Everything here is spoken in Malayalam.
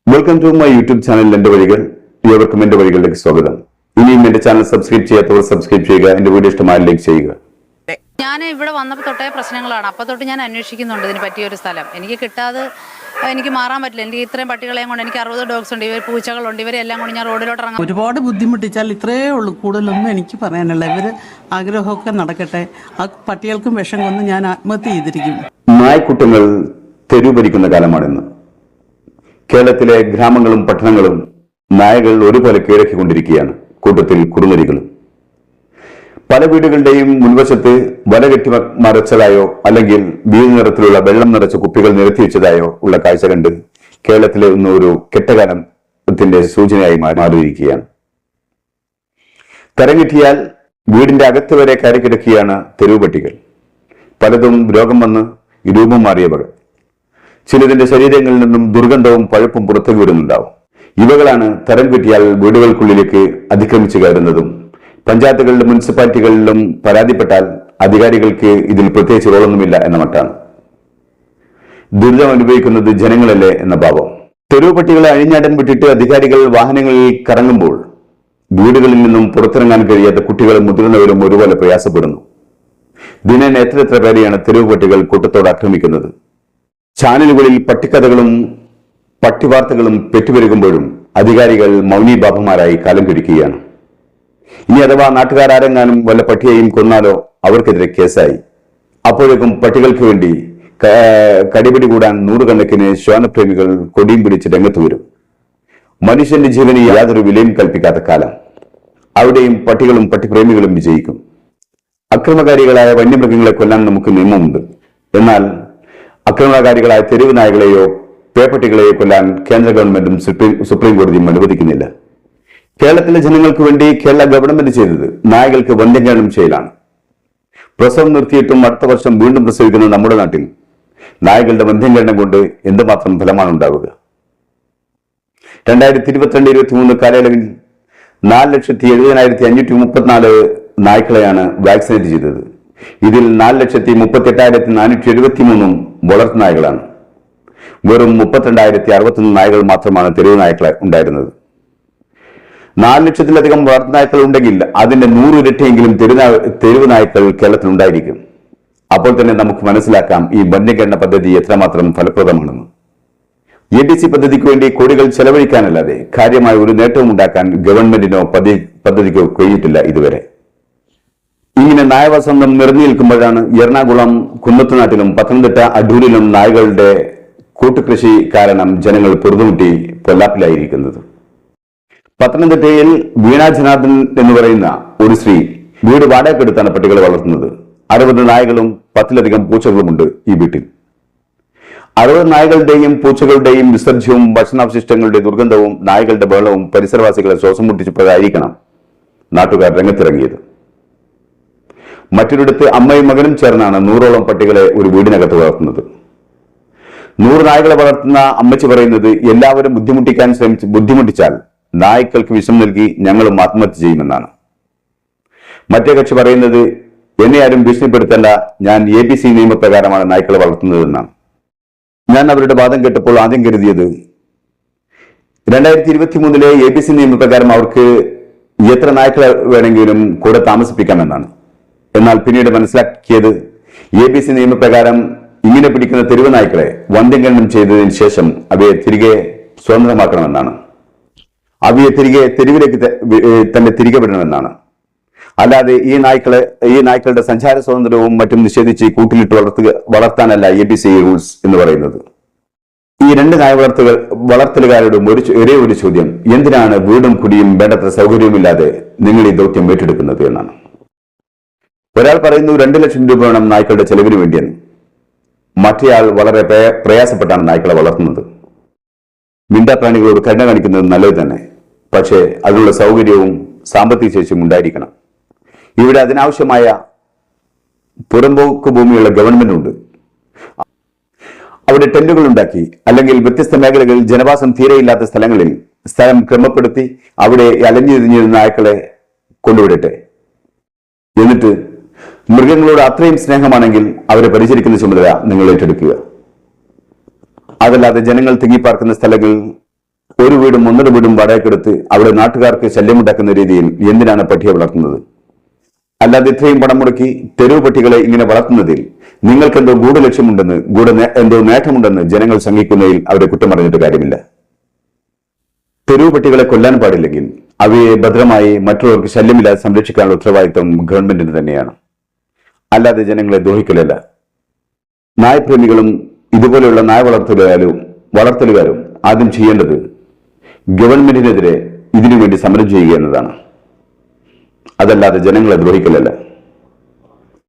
Welcome to my YouTube channel എൻ്റെ വഴികൾ. ഏവർക്കും എൻ്റെ വഴികളിലേക്ക് സ്വാഗതം. ഇനിയും എൻ്റെ ചാനൽ സബ്സ്ക്രൈബ് ചെയ്യാത്തവർ സബ്സ്ക്രൈബ് ചെയ്യുക. എൻ്റെ വീഡിയോ ഇഷ്ടമായ ലൈക്ക് ചെയ്യുക. ഞാൻ ഇവിടെ വന്നപ്പോൾ തൊട്ടേ പ്രശ്നങ്ങളാണ്. അപ്പോൾ തൊട്ട് ഞാൻ അന്വേഷിക്കുന്നുണ്ട് ഇതിന് പറ്റിയൊരു സ്ഥലം. എനിക്ക് കിട്ടാതെ എനിക്ക് മാറാൻ പറ്റില്ല. എനിക്ക് ഇത്രയും പട്ടികളെയും കൊണ്ട് എനിക്ക് 60 ഡോഗ്സ് ഉണ്ട്, ഇവർ പൂച്ചകളുണ്ട്, ഇവരെല്ലാം കൊണ്ട് ഞാൻ റോഡിലോട്ട് ഇറങ്ങാം. ഒരുപാട് ബുദ്ധിമുട്ടിച്ചാൽ ഇത്രയേ ഉള്ളൂ, കൂടുതലൊന്നും എനിക്ക് പറയാനുള്ള. ഇവർ ആഗ്രഹമൊക്കെ നടക്കട്ടെ. ആ പട്ടികൾക്കും വിഷം കൊന്ന് ഞാൻ ആത്മഹത്യ ചെയ്തിരിക്കും. നായ്ക്കുട്ടങ്ങൾ തെരുവ് ഭരിക്കുന്ന കാലമാണിന്ന്. കേരളത്തിലെ ഗ്രാമങ്ങളും പട്ടണങ്ങളും നായകൾ ഒരുപോലെ കീഴടക്കിക്കൊണ്ടിരിക്കുകയാണ്. കൂട്ടത്തിൽ കുറുനരികളും. പല വീടുകളുടെയും മുൻവശത്ത് വല കെട്ടി മറച്ചതായോ അല്ലെങ്കിൽ വീൽ നിറത്തിലുള്ള വെള്ളം നിറച്ച കുപ്പികൾ നിരത്തി വെച്ചതായോ ഉള്ള കാഴ്ച കണ്ട് കേരളത്തിലെ ഇന്ന് ഒരു കെട്ടകാലത്തിന്റെ സൂചനയായി മാറിയിരിക്കുകയാണ്. തരം കിട്ടിയാൽ വീടിന്റെ അകത്ത് വരെ കയറിക്കിടക്കുകയാണ് തെരുവ് പട്ടികൾ. പലതും രോഗം വന്ന് രൂപം മാറിയവകൾ. ചിലതിന്റെ ശരീരങ്ങളിൽ നിന്നും ദുർഗന്ധവും പഴുപ്പും പുറത്തേക്ക് വിടുന്നുണ്ടാവും. ഇവകളാണ് തരം കിട്ടിയാൽ വീടുകൾക്കുള്ളിലേക്ക് അതിക്രമിച്ചു കയറുന്നതും പഞ്ചായത്തുകളിലും മുനിസിപ്പാലിറ്റികളിലും പരാതിപ്പെട്ടാൽ അധികാരികൾക്ക് ഇതിൽ പ്രത്യേകിച്ച് റോളൊന്നുമില്ല എന്ന മട്ടാണ്. ദുരിതം അനുഭവിക്കുന്നത് ജനങ്ങളല്ലേ എന്ന ഭാവം. തെരുവ് പട്ടികളെ അഴിഞ്ഞാട്ടം വിട്ടിട്ട് അധികാരികൾ വാഹനങ്ങളിൽ കറങ്ങുമ്പോൾ വീടുകളിൽ നിന്നും പുറത്തിറങ്ങാൻ കഴിയാത്ത കുട്ടികളും മുതിർന്നവരും ഒരുപോലെ പ്രയാസപ്പെടുന്നു. ദിനേന എത്ര പേരെയാണ് തെരുവ് പട്ടികൾ കൂട്ടത്തോടെ ആക്രമിക്കുന്നത്. ചാനലുകളിൽ പട്ടിക്കഥകളും പട്ടിവാർത്തകളും പെറ്റുപെരുകുമ്പോഴും അധികാരികൾ മൗനീഭാവന്മാരായി കാലം കഴിക്കുകയാണ്. ഇനി അഥവാ നാട്ടുകാരെങ്ങാനും വല്ല പട്ടിയെയും കൊന്നാലോ അവർക്കെതിരെ കേസായി. അപ്പോഴേക്കും പട്ടികൾക്ക് വേണ്ടി കടിപിടി കൂടാൻ നൂറുകണക്കിന് ശ്വാനപ്രേമികൾ കൊടിയും പിടിച്ച് രംഗത്ത് വരും. മനുഷ്യന്റെ ജീവന് യാതൊരു വിലയും കൽപ്പിക്കാത്ത കാലം. അവിടെയും പട്ടികളും പട്ടിപ്രേമികളും വിജയിക്കും. അക്രമകാരികളായ വന്യമൃഗങ്ങളെ കൊല്ലാൻ നമുക്ക് നിയമമുണ്ട്. എന്നാൽ അക്രമകാരികളായ തെരുവ് നായകളെയോ പേപ്പട്ടികളെയോ കൊല്ലാൻ കേന്ദ്ര ഗവൺമെന്റും സുപ്രീം കോടതിയും അനുവദിക്കുന്നില്ല. കേരളത്തിലെ ജനങ്ങൾക്ക് വേണ്ടി കേരള ഗവൺമെന്റ് ചെയ്തത് നായകൾക്ക് വന്ധ്യംകരണം ചെയ്യലാണ്. പ്രസവം നിർത്തിയിട്ടും അടുത്ത വർഷം വീണ്ടും പ്രസവിക്കുന്ന നമ്മുടെ നാട്ടിൽ നായകളുടെ വന്ധ്യംകരണം കൊണ്ട് എന്തുമാത്രം ഫലമാണ് ഉണ്ടാവുക? 2022-23 കാലയളവിൽ 4,70,534 നായ്ക്കളെയാണ് വാക്സിനേറ്റ് ചെയ്തത്. ഇതിൽ 4,38,473 വളർത്തു നായകളാണ്. വെറും 32,061 നായകൾ മാത്രമാണ് തെരുവ് നായ്ക്കളെ ഉണ്ടായിരുന്നത്. 4 ലക്ഷത്തിലധികം വളർത്തു നായ്ക്കൾ ഉണ്ടെങ്കിൽ അതിന്റെ 100 ഇരട്ടിയെങ്കിലും തെരുവ് നായ്ക്കൾ കേരളത്തിൽ ഉണ്ടായിരിക്കും. അപ്പോൾ തന്നെ നമുക്ക് മനസ്സിലാക്കാം ഈ വന്ധ്യംകരണ പദ്ധതി എത്രമാത്രം ഫലപ്രദമാണെന്ന്. ABC പദ്ധതിക്ക് വേണ്ടി കോടികൾ ചെലവഴിക്കാനല്ലാതെ കാര്യമായ ഒരു നേട്ടവും ഉണ്ടാക്കാൻ ഗവൺമെന്റിനോ പദ്ധതിക്കോ കഴിഞ്ഞിട്ടില്ല ഇതുവരെ. ഇങ്ങനെ നായവസന്തം നിറഞ്ഞു നിൽക്കുമ്പോഴാണ് എറണാകുളം കുന്നത്തുനാട്ടിലും പത്തനംതിട്ട അടൂരിലും നായകളുടെ കൂട്ടുകൃഷി കാരണം ജനങ്ങൾ പൊറുതുമുട്ടി പൊല്ലാപ്പിലായിരിക്കുന്നത്. പത്തനംതിട്ടയിൽ വീണ ജനാർദ്ദൻ എന്ന് പറയുന്ന ഒരു സ്ത്രീ വീട് വാടകയ്ക്കെടുത്താണ് പട്ടികളെ വളർത്തുന്നത്. 60 നായകളും 10-ലധികം പൂച്ചകളുമുണ്ട് ഈ വീട്ടിൽ. 60 നായകളുടെയും പൂച്ചകളുടെയും വിസർജ്യവും ഭക്ഷണാവശിഷ്ടങ്ങളുടെ ദുർഗന്ധവും നായകളുടെ ബഹളവും പരിസരവാസികളെ ശ്വാസം മുട്ടിച്ചപ്പോഴായിരിക്കണം നാട്ടുകാർ രംഗത്തിറങ്ങിയത്. മറ്റൊരിടത്ത് അമ്മയും മകനും ചേർന്നാണ് 100ഓളം പട്ടികളെ ഒരു വീടിനകത്ത് വളർത്തുന്നത്. 100 നായകളെ വളർത്തുന്ന അമ്മച്ചി പറയുന്നത് എല്ലാവരും ബുദ്ധിമുട്ടിച്ചാൽ നായ്ക്കൾക്ക് വിഷം നൽകി ഞങ്ങളും ആത്മഹത്യ ചെയ്യുമെന്നാണ്. മറ്റേ കക്ഷി പറയുന്നത് എന്നെ ആരും ഭീഷണിപ്പെടുത്തേണ്ട, ഞാൻ ABC നിയമപ്രകാരമാണ് നായ്ക്കളെ വളർത്തുന്നതെന്നാണ്. ഞാൻ അവരുടെ വാദം കേട്ടപ്പോൾ ആദ്യം കരുതിയത് 2023 ABC നിയമപ്രകാരം അവർക്ക് എത്ര നായ്ക്കളെ വേണമെങ്കിലും കൂടെ താമസിപ്പിക്കാമെന്നാണ്. എന്നാൽ പിന്നീട് മനസ്സിലാക്കിയത് ABC നിയമപ്രകാരം ഇങ്ങനെ പിടിക്കുന്ന തെരുവ് നായ്ക്കളെ വന്ധ്യംകരണം ചെയ്തതിന് ശേഷം അവയെ തിരികെ സ്വതന്ത്രമാക്കണമെന്നാണ്. അവയെ തെരുവിലേക്ക് തന്നെ തിരികെ വിടണമെന്നാണ്. അല്ലാതെ ഈ നായ്ക്കളുടെ സഞ്ചാര സ്വാതന്ത്ര്യവും മറ്റും നിഷേധിച്ച് കൂട്ടിലിട്ട് വളർത്താനല്ല ABC റൂൾസ് എന്ന് പറയുന്നത്. ഈ 2 നായ വളർത്തലുകാരുടെ ഒരേ ഒരു ചോദ്യം, എന്തിനാണ് വീടും കുടിയും വേണ്ടത്ര സൗകര്യവുമില്ലാതെ നിങ്ങൾ ഈ ദൗത്യം ഏറ്റെടുക്കുന്നത് എന്നാണ്. ഒരാൾ പറയുന്നു 2 ലക്ഷം രൂപ വേണം നായ്ക്കളുടെ ചെലവിന് വേണ്ടിയെന്ന്. മറ്റേയാൾ വളരെ പ്രയാസപ്പെട്ടാണ് നായ്ക്കളെ വളർത്തുന്നത്. മിണ്ടാപ്രാണികളോട് കരുണ കാണിക്കുന്നത് നല്ലത് തന്നെ, പക്ഷേ അതിനുള്ള സൗകര്യവും സാമ്പത്തിക ശേഷിയും ഉണ്ടായിരിക്കണം. ഇവിടെ അതിനാവശ്യമായ പുറമ്പോക്ക് ഭൂമിയുള്ള ഗവൺമെന്റ് ഉണ്ട്. അവിടെ ടെന്റുകൾ ഉണ്ടാക്കി അല്ലെങ്കിൽ വ്യത്യസ്ത മേഖലകളിൽ ജനവാസം തീരെയില്ലാത്ത സ്ഥലങ്ങളിൽ സ്ഥലം ക്രമപ്പെടുത്തി അവിടെ അലഞ്ഞിരിഞ്ഞിരുന്ന നായ്ക്കളെ കൊണ്ടുവിടട്ടെ. എന്നിട്ട് മൃഗങ്ങളോട് അത്രയും സ്നേഹമാണെങ്കിൽ അവരെ പരിചരിക്കുന്ന ചുമതല നിങ്ങൾ ഏറ്റെടുക്കുക. അതല്ലാതെ ജനങ്ങൾ തിങ്ങിപ്പാർക്കുന്ന സ്ഥലങ്ങളിൽ ഒരു വീടും 1.5 വീടും വാടകയ്ക്കെടുത്ത് അവിടെ നാട്ടുകാർക്ക് ശല്യമുണ്ടാക്കുന്ന രീതിയിൽ എന്തിനാണ് പട്ടിയെ വളർത്തുന്നത്? അല്ലാതെ ഇത്രയും പണം മുടക്കി തെരുവ് പട്ടികളെ ഇങ്ങനെ വളർത്തുന്നതിൽ നിങ്ങൾക്കെന്തോ ഗൂഢലക്ഷ്യമുണ്ടെന്ന് എന്തോ നേട്ടമുണ്ടെന്ന് ജനങ്ങൾ ശങ്കിക്കുന്നതിൽ അവരെ കുറ്റം പറഞ്ഞിട്ട് കാര്യമില്ല. തെരുവ് പട്ടികളെ കൊല്ലാൻ പാടില്ലെങ്കിൽ അവയെ ഭദ്രമായി മറ്റുള്ളവർക്ക് ശല്യമില്ലാതെ സംരക്ഷിക്കാനുള്ള ഉത്തരവാദിത്വം ഗവൺമെന്റിന് തന്നെയാണ്, അല്ലാതെ ജനങ്ങളെ ദ്രോഹിക്കലല്ല. നായപ്രേമികളും ഇതുപോലെയുള്ള നായ വളർത്തലുകാരും ആദ്യം ചെയ്യേണ്ടത് ഗവൺമെന്റിനെതിരെ ഇതിനുവേണ്ടി സമരം ചെയ്യുക എന്നതാണ്, അതല്ലാതെ ജനങ്ങളെ ദ്രോഹിക്കലല്ല.